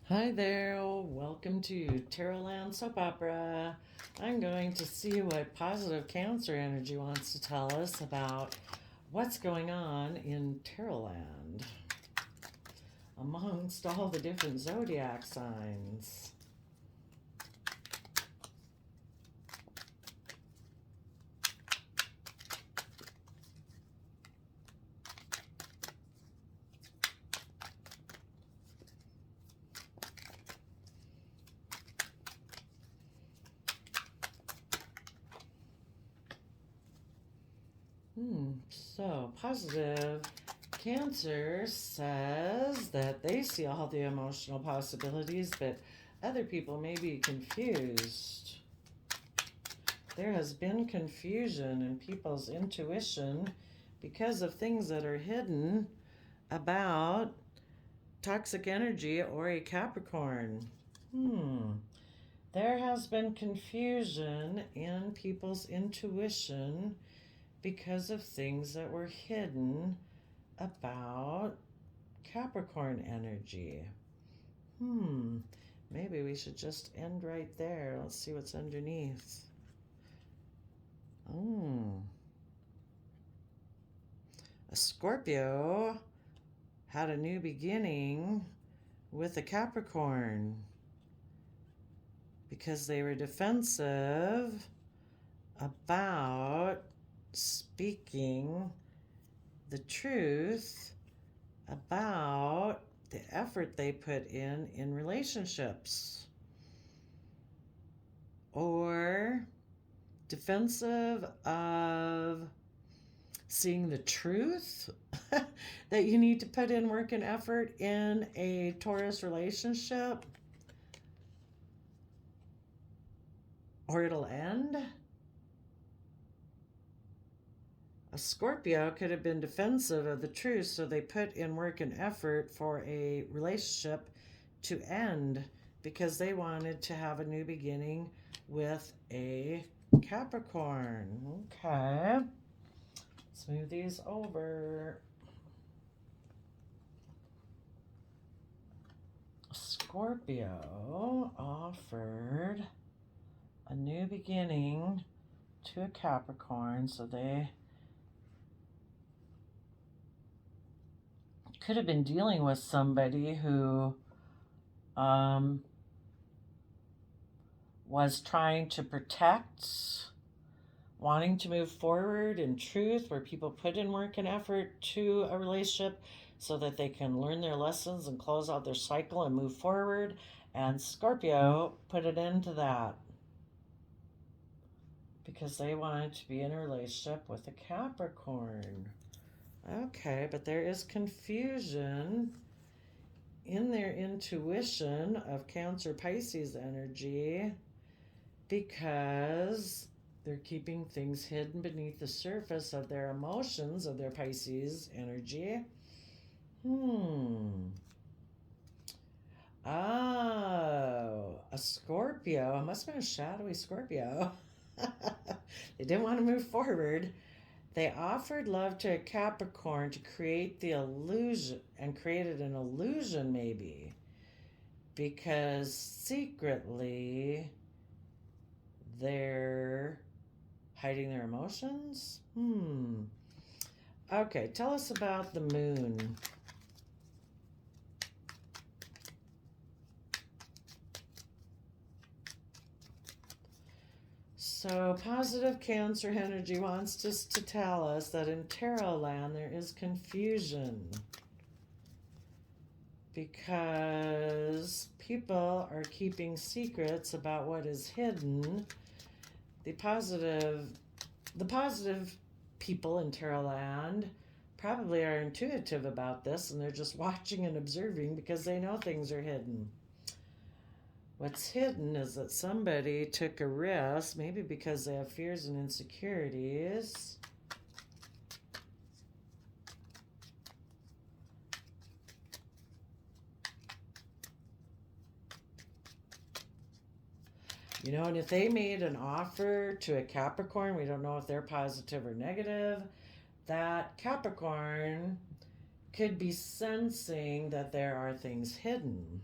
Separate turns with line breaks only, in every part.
Hi there, welcome to Tarotland Soap Opera. I'm going to see what positive Cancer energy wants to tell us about what's going on in Tarotland amongst all the different zodiac signs. So positive Cancer says that they see all the emotional possibilities, but other people may be confused. There has been confusion in people's intuition because of things that are hidden about toxic energy or a Capricorn. There has been confusion in people's intuition because of things that were hidden about Capricorn energy. Maybe we should just end right there. Let's see what's underneath. A Scorpio had a new beginning with a Capricorn because they were defensive about speaking the truth about the effort they put in relationships, or defensive of seeing the truth that you need to put in work and effort in a Taurus relationship or it'll end. A Scorpio could have been defensive of the truth, so they put in work and effort for a relationship to end because they wanted to have a new beginning with a Capricorn. Okay. Let's move these over. Scorpio offered a new beginning to a Capricorn, so they could have been dealing with somebody who was trying to protect, wanting to move forward in truth, where people put in work and effort to a relationship so that they can learn their lessons and close out their cycle and move forward. And Scorpio put an end to that because they wanted to be in a relationship with a Capricorn. Okay, but there is confusion in their intuition of Cancer Pisces energy because they're keeping things hidden beneath the surface of their emotions, of their Pisces energy. Oh, a Scorpio. It must have been a shadowy Scorpio. They didn't want to move forward. They offered love to a Capricorn to create the illusion, and created an illusion, maybe, because secretly they're hiding their emotions. Okay, tell us about the moon. So, positive Cancer energy wants us to tell us that in tarot land there is confusion because people are keeping secrets about what is hidden. The positive people in tarot land probably are intuitive about this, and they're just watching and observing because they know things are hidden. What's hidden is that somebody took a risk, maybe because they have fears and insecurities. You know, and if they made an offer to a Capricorn, we don't know if they're positive or negative, that Capricorn could be sensing that there are things hidden.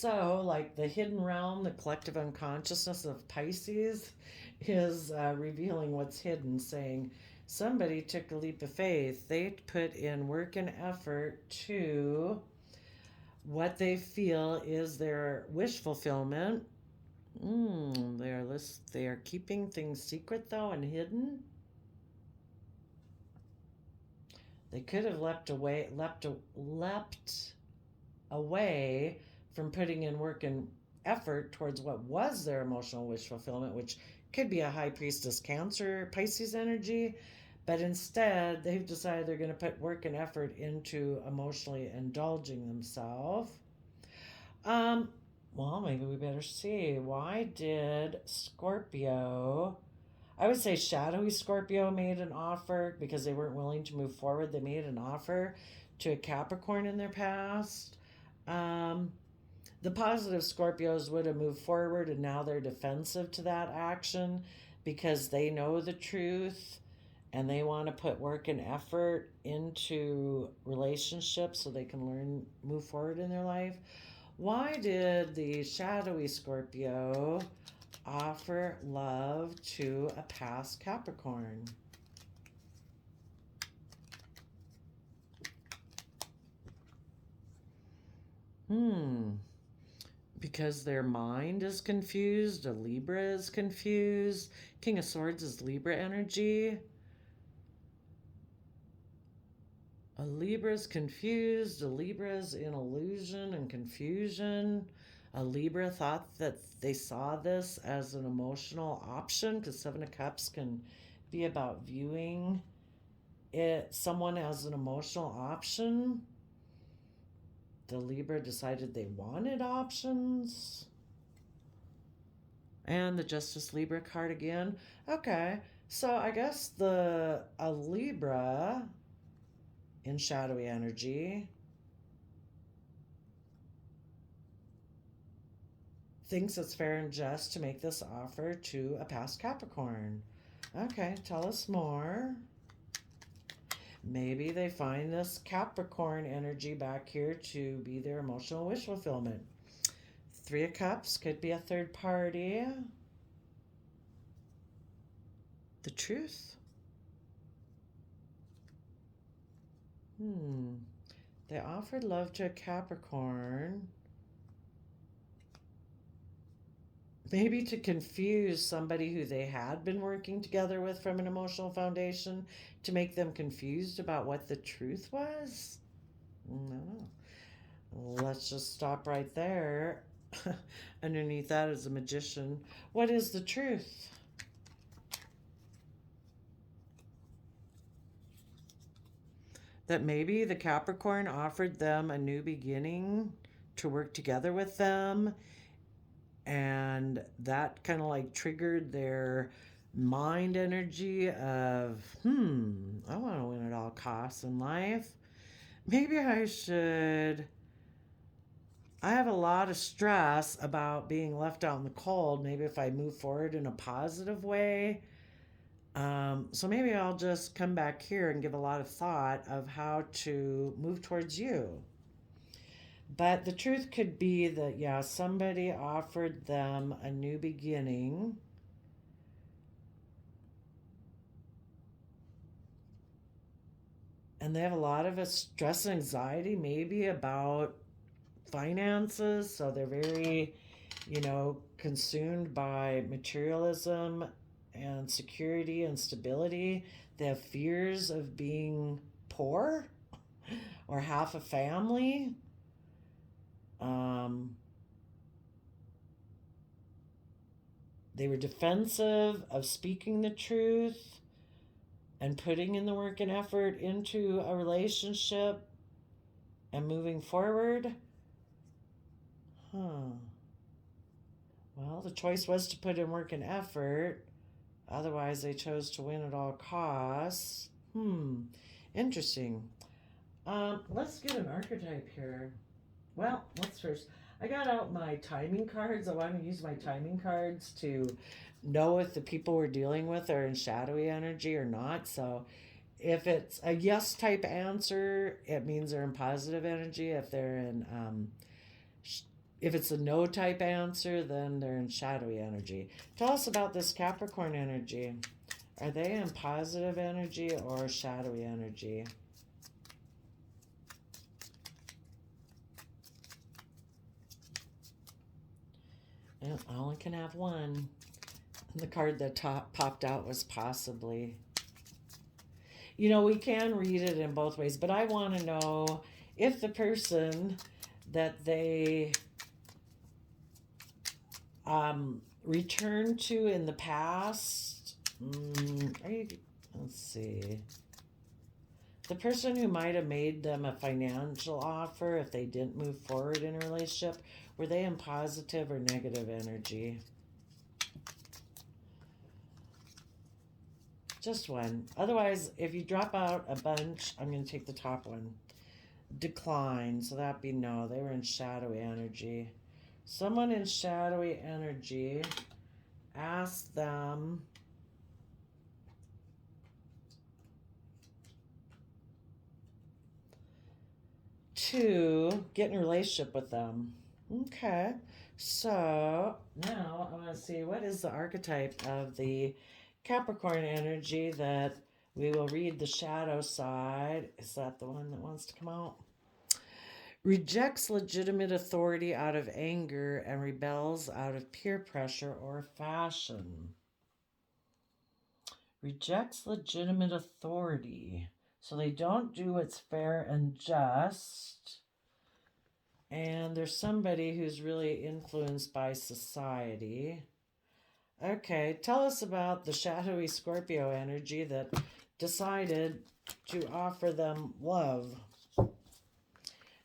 So, like the hidden realm, the collective unconsciousness of Pisces is revealing what's hidden, saying somebody took a leap of faith. They put in work and effort to what they feel is their wish fulfillment. They are keeping things secret though and hidden. They could have leapt away from putting in work and effort towards what was their emotional wish fulfillment, which could be a high priestess Cancer Pisces energy, but instead they've decided they're going to put work and effort into emotionally indulging themselves. Well, maybe we better see. Why did Scorpio, I would say shadowy Scorpio, made an offer because they weren't willing to move forward? They made an offer to a Capricorn in their past. The positive Scorpios would have moved forward, and now they're defensive to that action because they know the truth and they want to put work and effort into relationships so they can move forward in their life. Why did the shadowy Scorpio offer love to a past Capricorn? Because their mind is confused, a Libra is confused. King of Swords is Libra energy. A Libra is confused, a Libra is in illusion and confusion. A Libra thought that they saw this as an emotional option because Seven of Cups can be about viewing someone as an emotional option. The Libra decided they wanted options. And the Justice Libra card again. Okay, so I guess a Libra in shadowy energy thinks it's fair and just to make this offer to a past Capricorn. Okay, tell us more. Maybe they find this Capricorn energy back here to be their emotional wish fulfillment. Three of Cups could be a third party. The truth. They offered love to a Capricorn. Maybe to confuse somebody who they had been working together with from an emotional foundation, to make them confused about what the truth was? No. Let's just stop right there. Underneath that is a magician. What is the truth? That maybe the Capricorn offered them a new beginning to work together with them, and that kind of like triggered their mind energy of, I want to win at all costs in life. Maybe I have a lot of stress about being left out in the cold. Maybe if I move forward in a positive way. So maybe I'll just come back here and give a lot of thought of how to move towards you. But the truth could be that, yeah, somebody offered them a new beginning. And they have a lot of stress and anxiety, maybe about finances. So they're very, consumed by materialism and security and stability. They have fears of being poor or half a family. They were defensive of speaking the truth and putting in the work and effort into a relationship and moving forward. Well, the choice was to put in work and effort. Otherwise, they chose to win at all costs. Interesting. Let's get an archetype here. Well, let's first, I got out my timing cards. I want to use my timing cards to know if the people we're dealing with are in shadowy energy or not. So if it's a yes type answer, it means they're in positive energy. If they're in If it's a no type answer, then they're in shadowy energy. Tell us about this Capricorn energy. Are they in positive energy or shadowy energy? I only can have one. The card that popped out was possibly. You know, we can read it in both ways, but I want to know if the person that they returned to in the past, let's see. The person who might have made them a financial offer if they didn't move forward in a relationship, were they in positive or negative energy? Just one. Otherwise, if you drop out a bunch, I'm going to take the top one. Decline. So that'd be no. They were in shadowy energy. Someone in shadowy energy, ask them to get in a relationship with them. Okay. So now I want to see what is the archetype of the Capricorn energy that we will read the shadow side. Is that the one that wants to come out? Rejects legitimate authority out of anger and rebels out of peer pressure or fashion. Rejects legitimate authority. So they don't do what's fair and just. And there's somebody who's really influenced by society. Okay, tell us about the shadowy Scorpio energy that decided to offer them love.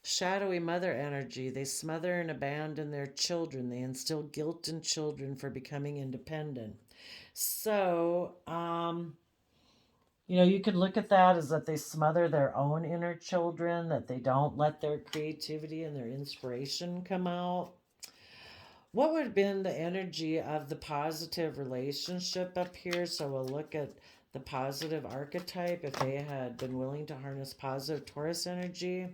Shadowy mother energy. They smother and abandon their children. They instill guilt in children for becoming independent. So, you could look at that as that they smother their own inner children, that they don't let their creativity and their inspiration come out. What would have been the energy of the positive relationship up here? So we'll look at the positive archetype. If they had been willing to harness positive Taurus energy,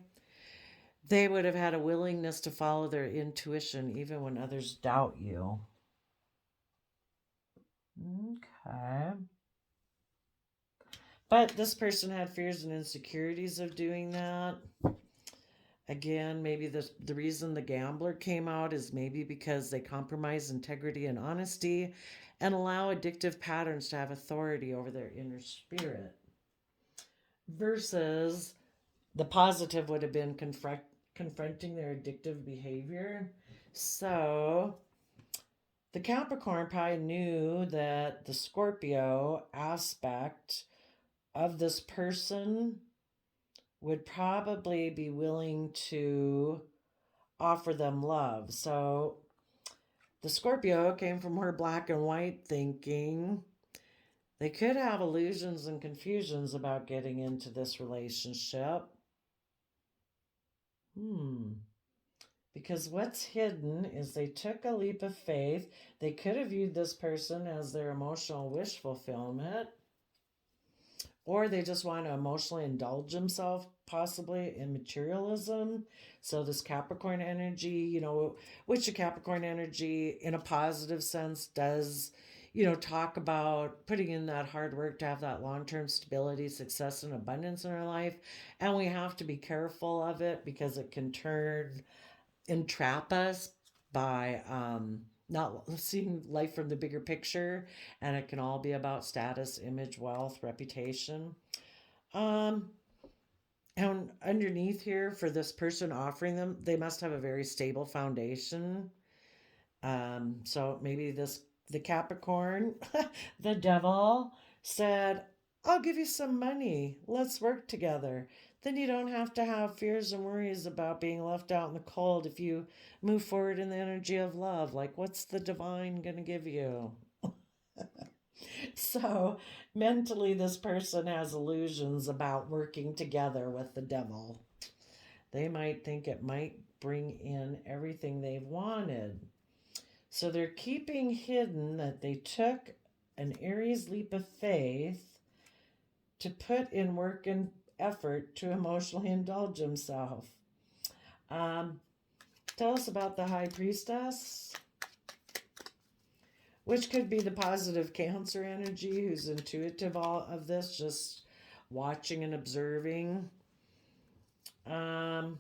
they would have had a willingness to follow their intuition even when others doubt you. Okay. But this person had fears and insecurities of doing that. Again, maybe the reason the gambler came out is maybe because they compromise integrity and honesty and allow addictive patterns to have authority over their inner spirit. Versus the positive would have been confronting their addictive behavior. So the Capricorn probably knew that the Scorpio aspect of this person would probably be willing to offer them love. So the Scorpio came from her black and white thinking. They could have illusions and confusions about getting into this relationship. Because what's hidden is they took a leap of faith. They could have viewed this person as their emotional wish fulfillment. Or they just want to emotionally indulge themselves, possibly in materialism. So this Capricorn energy, which the Capricorn energy in a positive sense does, talk about putting in that hard work to have that long-term stability, success, and abundance in our life. And we have to be careful of it because it can entrap us by not seeing life from the bigger picture, and it can all be about status, image, wealth, reputation. And underneath here, for this person offering them, they must have a very stable foundation. So maybe the Capricorn, the devil, said, I'll give you some money. Let's work together. Then you don't have to have fears and worries about being left out in the cold if you move forward in the energy of love. Like, what's the divine going to give you? So, mentally, this person has illusions about working together with the devil. They might think it might bring in everything they've wanted. So, they're keeping hidden that they took an Aries leap of faith to put in work and effort to emotionally indulge himself. Tell Tell us about the High Priestess, which could be the positive Cancer energy who's intuitive all of this, just watching and observing. The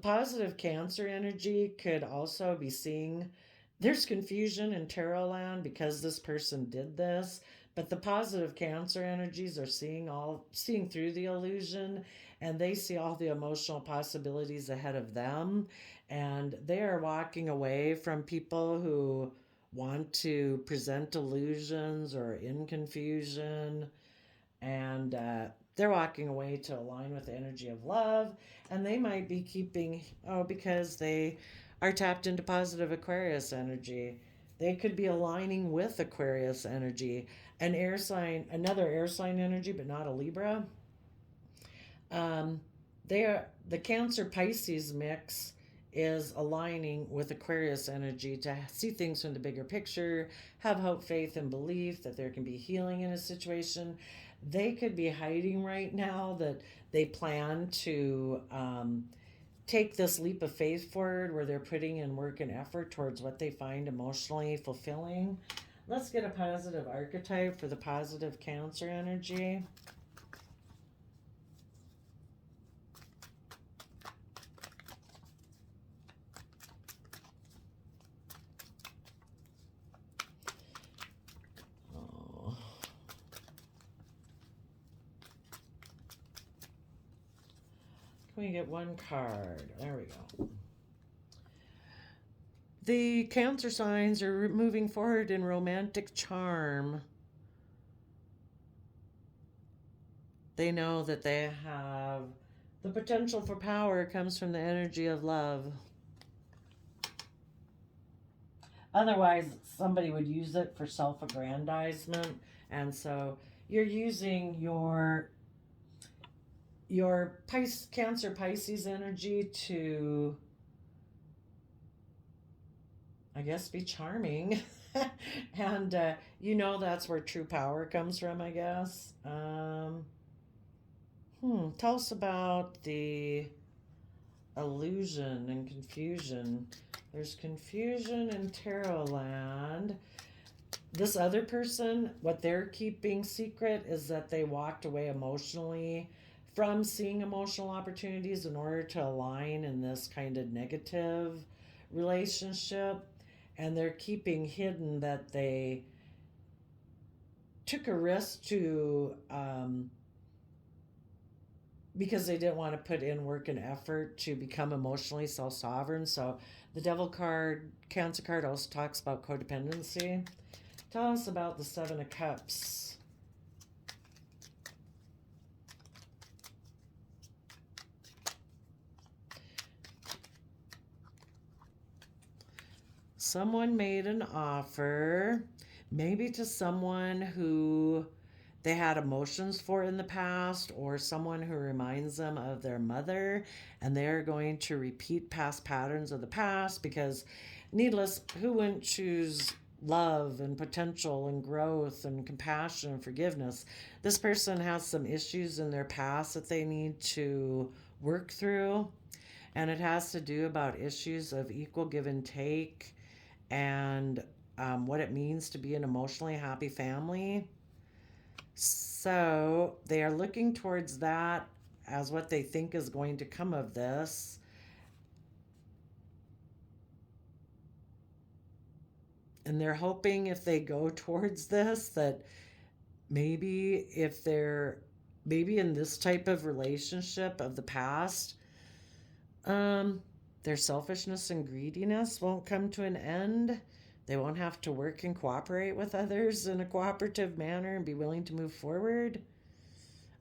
positive Cancer energy could also be seeing there's confusion in tarot land because this person did this, but the positive Cancer energies are seeing through the illusion, and they see all the emotional possibilities ahead of them, and they are walking away from people who want to present illusions or in confusion, and they're walking away to align with the energy of love. And they might be keeping, because they are tapped into positive Aquarius energy, they could be aligning with Aquarius energy, an air sign, another air sign energy, but not a Libra. They are the Cancer Pisces mix is aligning with Aquarius energy to see things from the bigger picture, have hope, faith, and belief that there can be healing in a situation. They could be hiding right now that they plan to take this leap of faith forward where they're putting in work and effort towards what they find emotionally fulfilling. Let's get a positive archetype for the positive Cancer energy. Can we get one card? There we go. The Cancer signs are moving forward in romantic charm. They know that they have the potential for power comes from the energy of love. Otherwise, somebody would use it for self-aggrandizement. And so you're using your Cancer Pisces energy to, I guess, be charming. And that's where true power comes from, I guess. Tell us about the illusion and confusion. There's confusion in tarot land. This other person, what they're keeping secret is that they walked away emotionally from seeing emotional opportunities in order to align in this kind of negative relationship. And they're keeping hidden that they took a risk to, because they didn't want to put in work and effort to become emotionally self-sovereign. So the Devil card, Cancer card, also talks about codependency. Tell us about the Seven of Cups. Someone made an offer, maybe to someone who they had emotions for in the past, or someone who reminds them of their mother, and they're going to repeat past patterns of the past because, who wouldn't choose love and potential and growth and compassion and forgiveness? This person has some issues in their past that they need to work through, and it has to do about issues of equal give and take, and what it means to be an emotionally happy family. So they are looking towards that as what they think is going to come of this. And they're hoping if they go towards this that maybe in this type of relationship of the past, their selfishness and greediness won't come to an end. They won't have to work and cooperate with others in a cooperative manner and be willing to move forward.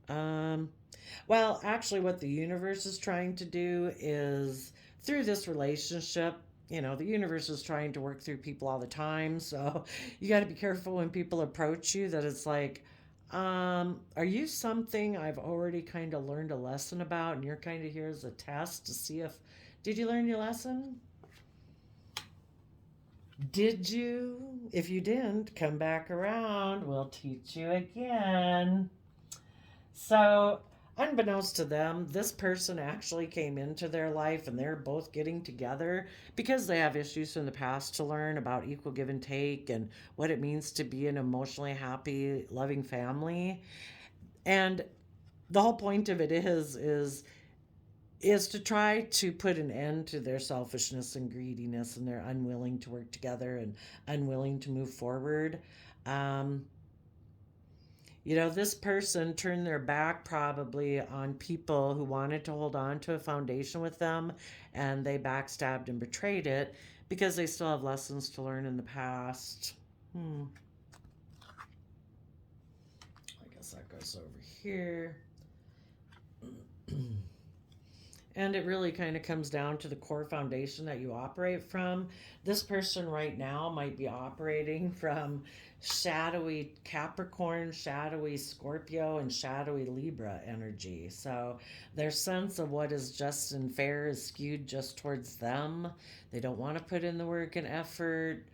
Well, actually, what the universe is trying to do is, through this relationship, the universe is trying to work through people all the time. So you got to be careful when people approach you that it's like, are you something I've already kind of learned a lesson about, and you're kind of here as a test to see did you learn your lesson? Did you? If you didn't, come back around. We'll teach you again. So unbeknownst to them, this person actually came into their life and they're both getting together because they have issues from the past to learn about equal give and take and what it means to be an emotionally happy, loving family. And the whole point of it is to try to put an end to their selfishness and greediness and their unwilling to work together and unwilling to move forward. Um, this person turned their back probably on people who wanted to hold on to a foundation with them, and they backstabbed and betrayed it because they still have lessons to learn in the past. I guess that goes over here. And it really kind of comes down to the core foundation that you operate from. This person right now might be operating from shadowy Capricorn, shadowy Scorpio, and shadowy Libra energy. So their sense of what is just and fair is skewed just towards them. They don't want to put in the work and effort.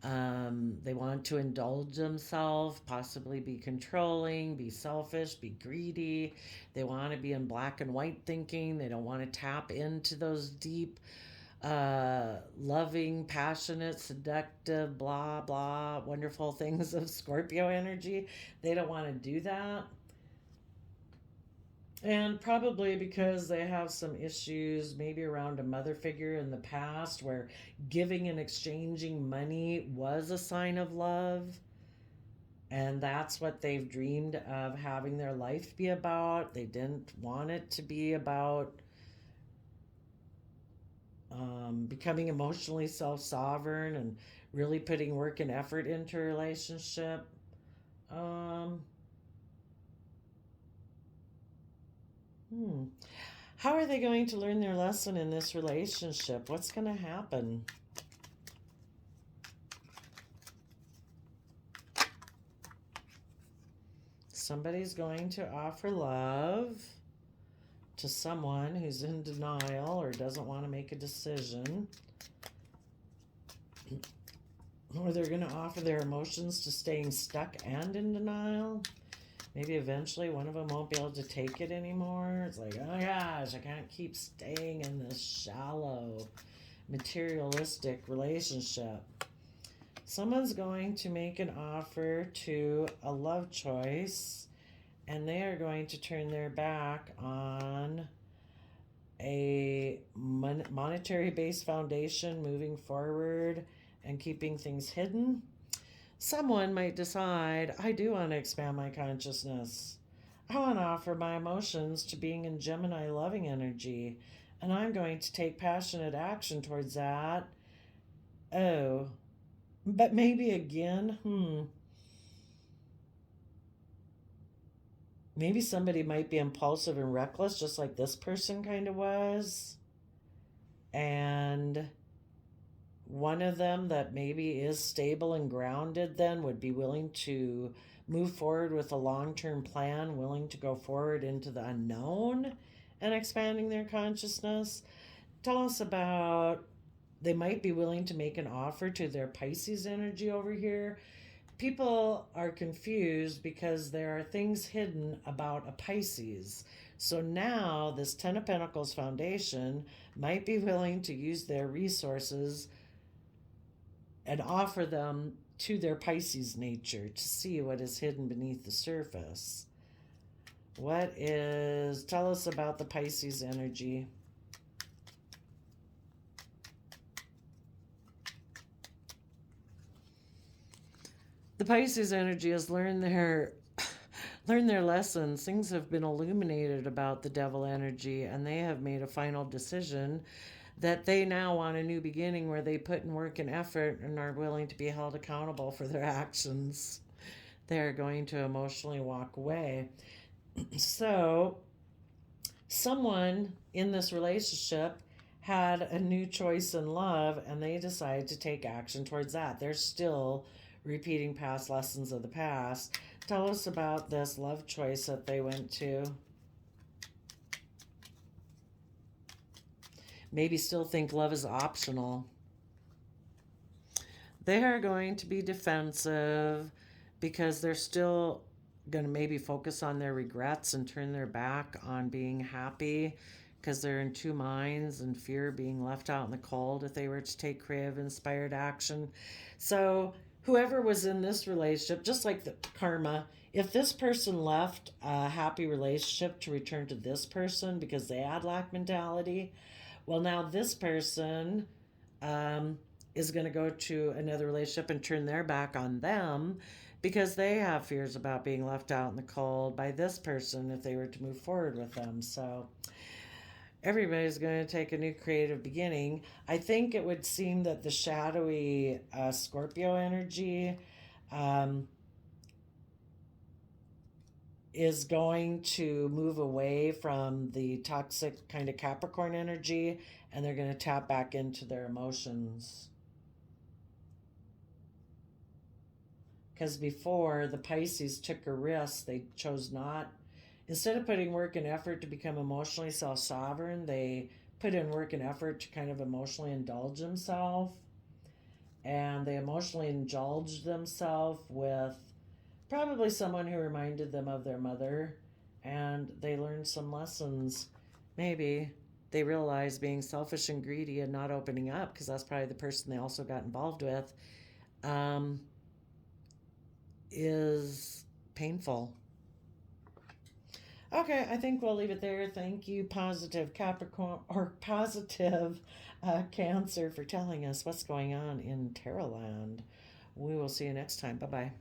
They want to indulge themselves, possibly be controlling, be selfish, be greedy. They want to be in black and white thinking. They don't want to tap into those deep, loving, passionate, seductive, blah, blah, wonderful things of Scorpio energy. They don't want to do that. And probably because they have some issues, maybe around a mother figure in the past, where giving and exchanging money was a sign of love. And that's what they've dreamed of having their life be about. They didn't want it to be about becoming emotionally self sovereign and really putting work and effort into a relationship. Um, hmm. How are they going to learn their lesson in this relationship? What's going to happen? Somebody's going to offer love to someone who's in denial or doesn't want to make a decision. Or they're going to offer their emotions to staying stuck and in denial. Maybe eventually one of them won't be able to take it anymore. It's like, oh gosh, I can't keep staying in this shallow, materialistic relationship. Someone's going to make an offer to a love choice, and they are going to turn their back on a monetary based foundation moving forward and keeping things hidden. Someone might decide, I do want to expand my consciousness. I want to offer my emotions to being in Gemini loving energy, and I'm going to take passionate action towards that. Oh, but maybe again, maybe somebody might be impulsive and reckless, just like this person kind of was. And one of them that maybe is stable and grounded then would be willing to move forward with a long-term plan, willing to go forward into the unknown and expanding their consciousness. Tell us about, they might be willing to make an offer to their Pisces energy over here. People are confused because there are things hidden about a Pisces. So now this Ten of Pentacles foundation might be willing to use their resources and offer them to their Pisces nature to see what is hidden beneath the surface. Tell us about the Pisces energy. The Pisces energy has learned their lessons. Things have been illuminated about the devil energy, and they have made a final decision that they now want a new beginning where they put in work and effort and are willing to be held accountable for their actions. They're going to emotionally walk away. So, someone in this relationship had a new choice in love and they decided to take action towards that. They're still repeating past lessons of the past. Tell us about this love choice that they went to. Maybe still think love is optional. They are going to be defensive because they're still going to maybe focus on their regrets and turn their back on being happy because they're in two minds and fear being left out in the cold if they were to take creative, inspired action. So, whoever was in this relationship, just like the karma, if this person left a happy relationship to return to this person because they had lack mentality, well, now this person is going to go to another relationship and turn their back on them because they have fears about being left out in the cold by this person if they were to move forward with them. So everybody's going to take a new creative beginning. I think it would seem that the shadowy Scorpio energy is going to move away from the toxic kind of Capricorn energy, and they're going to tap back into their emotions. Because before, the Pisces took a risk. They chose not, instead of putting work and effort to become emotionally self-sovereign, they put in work and effort to kind of emotionally indulge themselves. And they emotionally indulged themselves with probably someone who reminded them of their mother. And they learned some lessons. Maybe they realized being selfish and greedy and not opening up, because that's probably the person they also got involved with, is painful. Okay, I think we'll leave it there. Thank you, positive Capricorn or positive Cancer, for telling us what's going on in Tarot Land. We will see you next time. Bye bye.